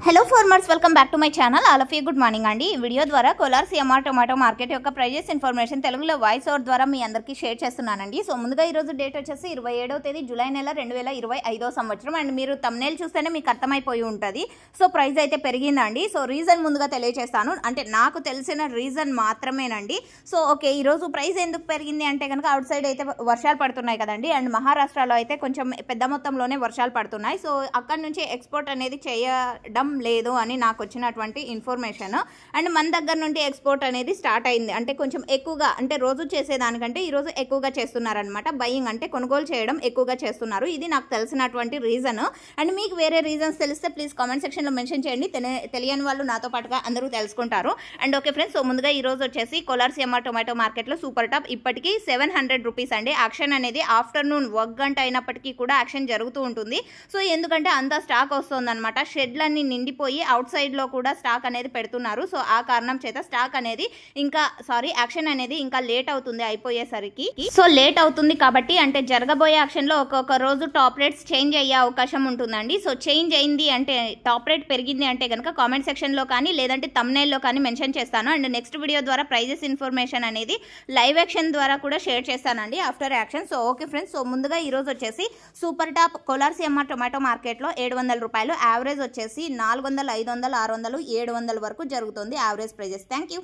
Hello farmers, welcome back to my channel. All of you good morning అండి. ఈ video ద్వారా Kolar CMR tomato market యొక్క prices information తెలుగులో voice over ద్వారా మీ అందరికీ షేర్ చేస్తున్నానండి. సో ముందుగా ఈరోజు డేట్ వచ్చేసి 27వ తేదీ జూలై నెల 2025 సంవత్సరం. అండ్ మీరు థంబ్నెయిల్ చూస్తేనే మీకు అర్థమైపోయి ఉంటుంది. సో ప్రైస్ అయితే పెరిగిందండి. సో రీజన్ ముందుగా తెలియజేస్తాను, అంటే నాకు తెలిసిన రీజన్ మాత్రమేనండి. సో ఓకే, ఈరోజు ప్రైస్ ఎందుకు పెరిగింది అంటే కనుక అవుట్ సైడ్ అయితే వర్షాలు పడుతున్నాయి కదండి. అండ్ మహారాష్ట్రలో అయితే కొంచెం పెద్ద మొత్తంలోనే వర్షాలు పడుతున్నాయి. సో అక్కడ నుంచి ఎక్స్పోర్ట్ అనేది చేయడం లేదు అని నాకు వచ్చినటువంటి ఇన్ఫర్మేషన్. అండ్ మన దగ్గర నుండి ఎక్స్పోర్ట్ అనేది స్టార్ట్ అయింది, అంటే కొంచెం ఎక్కువగా, అంటే రోజు చేసేదానికంటే ఈరోజు ఎక్కువగా చేస్తున్నారనమాట. బయింగ్ అంటే కొనుగోలు చేయడం ఎక్కువగా చేస్తున్నారు. ఇది నాకు తెలిసినటువంటి రీజన్. అండ్ మీకు వేరే రీజన్స్ తెలిస్తే ప్లీజ్ కామెంట్ సెక్షన్లో మెన్షన్ చేయండి. తెలియని వాళ్ళు నాతో పాటుగా అందరూ తెలుసుకుంటారు. అండ్ ఓకే ఫ్రెండ్స్, సో ముందుగా ఈరోజు వచ్చేసి కోలార్ సిఎంఆర్ టొమాటో మార్కెట్లో సూపర్ టాప్ ఇప్పటికీ 700 రూపీస్ అండి. యాక్షన్ అనేది ఆఫ్టర్నూన్ 1 గంట అయినప్పటికీ కూడా యాక్షన్ జరుగుతూ ఉంటుంది. సో ఎందుకంటే అంత స్టాక్ వస్తుందన్నమాట. షెడ్లన్నీ నిండిపోయి అవుట్ సైడ్లో కూడా స్టాక్ అనేది పెడుతున్నారు. సో ఆ కారణం చేత స్టాక్ అనేది యాక్షన్ అనేది ఇంకా లేట్ అవుతుంది అయిపోయేసరికి. సో లేట్ అవుతుంది కాబట్టి అంటే జరగబోయే యాక్షన్లో ఒక్కొక్క రోజు టాప్ రేట్స్ చేంజ్ అయ్యే అవకాశం ఉంటుందండి. సో చేంజ్ అయింది అంటే టాప్ రేట్ పెరిగింది అంటే కనుక కామెంట్ సెక్షన్లో కానీ లేదంటే థంబ్నెయిల్లో కానీ మెన్షన్ చేస్తాను. అండ్ నెక్స్ట్ వీడియో ద్వారా ప్రైజెస్ ఇన్ఫర్మేషన్ అనేది లైవ్ యాక్షన్ ద్వారా కూడా షేర్ చేస్తానండి after action. So okay friends, so ముందుగా ఈరోజు వచ్చేసి super top Kolar CMR tomato మార్కెట్లో 700 రూపాయలు, యావరేజ్ వచ్చేసి 400, 500, 600, 700 వరకు జరుగుతుంది యావరేజ్ ప్రైజెస్. Thank you.